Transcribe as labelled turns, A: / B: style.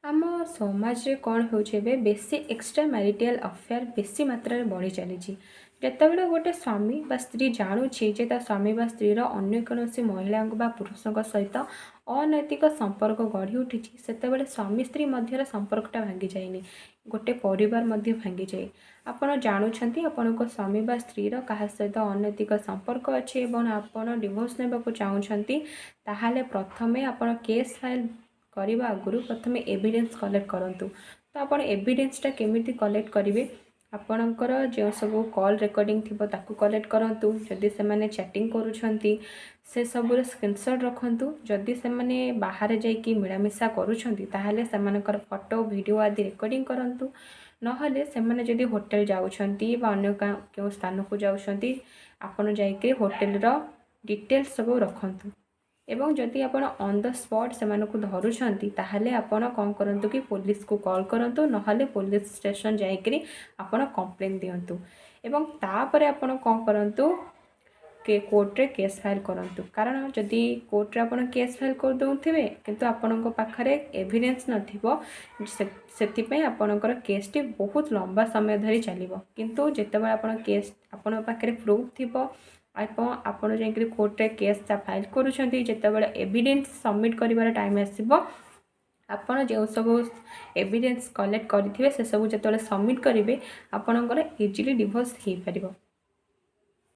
A: ଆମ ସମାଜରେ କ'ଣ ହେଉଛି ଏବେ ବେଶୀ ଏକ୍ସଟ୍ରା ମ୍ୟାରିଟାଲ ଆଫେୟାର ବେଶୀ ମାତ୍ରାରେ ବଢ଼ି ଚାଲିଛି। ଯେତେବେଳେ ଗୋଟେ ସ୍ୱାମୀ ବା ସ୍ତ୍ରୀ ଜାଣୁଛି ଯେ ତା ସ୍ୱାମୀ ବା ସ୍ତ୍ରୀର ଅନ୍ୟ କୌଣସି ମହିଳାଙ୍କ ବା ପୁରୁଷଙ୍କ ସହିତ ଅନୈତିକ ସମ୍ପର୍କ ଗଢ଼ି ଉଠିଛି, ସେତେବେଳେ ସ୍ୱାମୀ ସ୍ତ୍ରୀ ମଧ୍ୟରେ ସମ୍ପର୍କଟା ଭାଙ୍ଗିଯାଏନି, ଗୋଟେ ପରିବାର ମଧ୍ୟ ଭାଙ୍ଗିଯାଏ। ଆପଣ ଜାଣୁଛନ୍ତି ଆପଣଙ୍କ ସ୍ୱାମୀ ବା ସ୍ତ୍ରୀର କାହା ସହିତ ଅନୈତିକ ସମ୍ପର୍କ ଅଛି ଏବଂ ଆପଣ ଡିଭୋର୍ସ ନେବାକୁ ଚାହୁଁଛନ୍ତି, ତାହେଲେ ପ୍ରଥମେ ଆପଣ କେସ୍ ଫାଇଲ୍ କରିବା ଆଗରୁ ପ୍ରଥମେ ଏଭିଡେନ୍ସ କଲେକ୍ଟ କରନ୍ତୁ। ତ ଆପଣ ଏଭିଡେନ୍ସଟା କେମିତି କଲେକ୍ଟ କରିବେ? ଆପଣଙ୍କର ଯେଉଁ ସବୁ କଲ୍ ରେକର୍ଡ଼ିଂ ଥିବ ତାକୁ କଲେକ୍ଟ କରନ୍ତୁ। ଯଦି ସେମାନେ ଚାଟିଂ କରୁଛନ୍ତି ସେସବୁର ସ୍କ୍ରିନସଟ୍ ରଖନ୍ତୁ। ଯଦି ସେମାନେ ବାହାରେ ଯାଇକି ମିଳାମିଶା କରୁଛନ୍ତି ତାହେଲେ ସେମାନଙ୍କର ଫଟୋ ଭିଡ଼ିଓ ଆଦି ରେକର୍ଡ଼ିଂ କରନ୍ତୁ। ନହେଲେ ସେମାନେ ଯଦି ହୋଟେଲ ଯାଉଛନ୍ତି ବା ଅନ୍ୟ କେଉଁ ସ୍ଥାନକୁ ଯାଉଛନ୍ତି, ଆପଣ ଯାଇକି ହୋଟେଲର ଡିଟେଲ୍ସ ସବୁ ରଖନ୍ତୁ। ଏବଂ ଯଦି ଆପଣ ଅନ୍ ଦ ସ୍ପଟ୍ ସେମାନଙ୍କୁ ଧରୁଛନ୍ତି ତାହେଲେ ଆପଣ କ'ଣ କରନ୍ତୁ କି ପୋଲିସକୁ କଲ୍ କରନ୍ତୁ, ନହେଲେ ପୋଲିସ ଷ୍ଟେସନ ଯାଇକରି ଆପଣ କମ୍ପ୍ଲେନ୍ ଦିଅନ୍ତୁ। ଏବଂ ତାପରେ ଆପଣ କ'ଣ କରନ୍ତୁ କୋର୍ଟରେ କେସ୍ ଫାଇଲ୍ କରନ୍ତୁ। କାରଣ ଯଦି କୋର୍ଟରେ ଆପଣ କେସ୍ ଫାଇଲ୍ କରିଦେଉଥିବେ କିନ୍ତୁ ଆପଣଙ୍କ ପାଖରେ ଏଭିଡେନ୍ସ ନଥିବ, ସେଥିପାଇଁ ଆପଣଙ୍କର କେସ୍ଟି ବହୁତ ଲମ୍ବା ସମୟ ଧରି ଚାଲିବ। କିନ୍ତୁ ଯେତେବେଳେ ଆପଣଙ୍କ ପାଖରେ ପ୍ରୁଫ୍ ଥିବ, ଆପଣ ଯାଇକରି କୋର୍ଟରେ କେସ୍ଟା ଫାଇଲ୍ କରୁଛନ୍ତି, ଯେତେବେଳେ ଏଭିଡେନ୍ସ ସବମିଟ୍ କରିବାର ଟାଇମ୍ ଆସିବ, ଆପଣ ଯେଉଁ ସବୁ ଏଭିଡେନ୍ସ କଲେକ୍ଟ କରିଥିବେ ସେସବୁ ଯେତେବେଳେ ସବମିଟ୍ କରିବେ ଆପଣଙ୍କର ଇଜିଲି ଡିଭୋର୍ସ ହୋଇପାରିବ।